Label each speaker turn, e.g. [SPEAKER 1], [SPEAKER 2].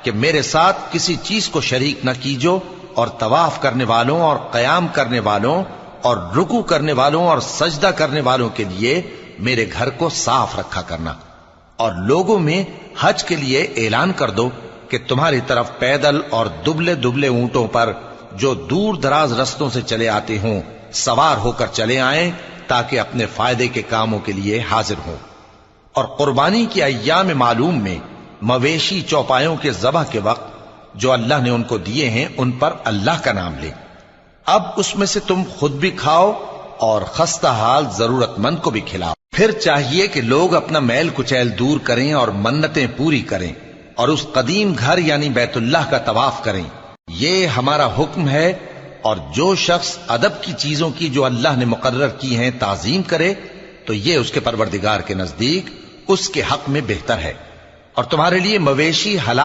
[SPEAKER 1] कि मेरे साथ किसी चीज को शरीक न कीजो, और तवाफ करने वालों और कयाम करने वालों और रुकू करने वालों और सजदा करने वालों के लिए मेरे घर को साफ रखा करना। और लोगों में हज के लिए ऐलान कर दो कि तुम्हारी तरफ पैदल और दुबले दुबले ऊंटों पर जो दूर दराज रस्तों से चले आते हों सवार होकर चले आएं, ताकि अपने फायदे के कामों के लिए हाजिर हों। और कुर्बानी की अय्याम मालूम में मवेशी चौपायों के ज़बह के वक्त जो अल्लाह ने उनको दिए हैं उन पर अल्लाह का नाम ले। अब उसमें से तुम खुद भी खाओ और खस्ता हाल जरूरतमंद को भी खिलाओ। फिर चाहिए कि लोग अपना मैल कुचैल दूर करें और मन्नतें पूरी करें और उस कदीम घर यानी बैतुल्लाह का तवाफ करें। ये हमारा हुक्म है। और जो शख्स अदब की चीजों की जो अल्लाह ने मुकर्रर की हैं ताजीम करे तो ये उसके परवरदिगार के नजदीक उसके हक में बेहतर है। और तुम्हारे लिए मवेशी हलाल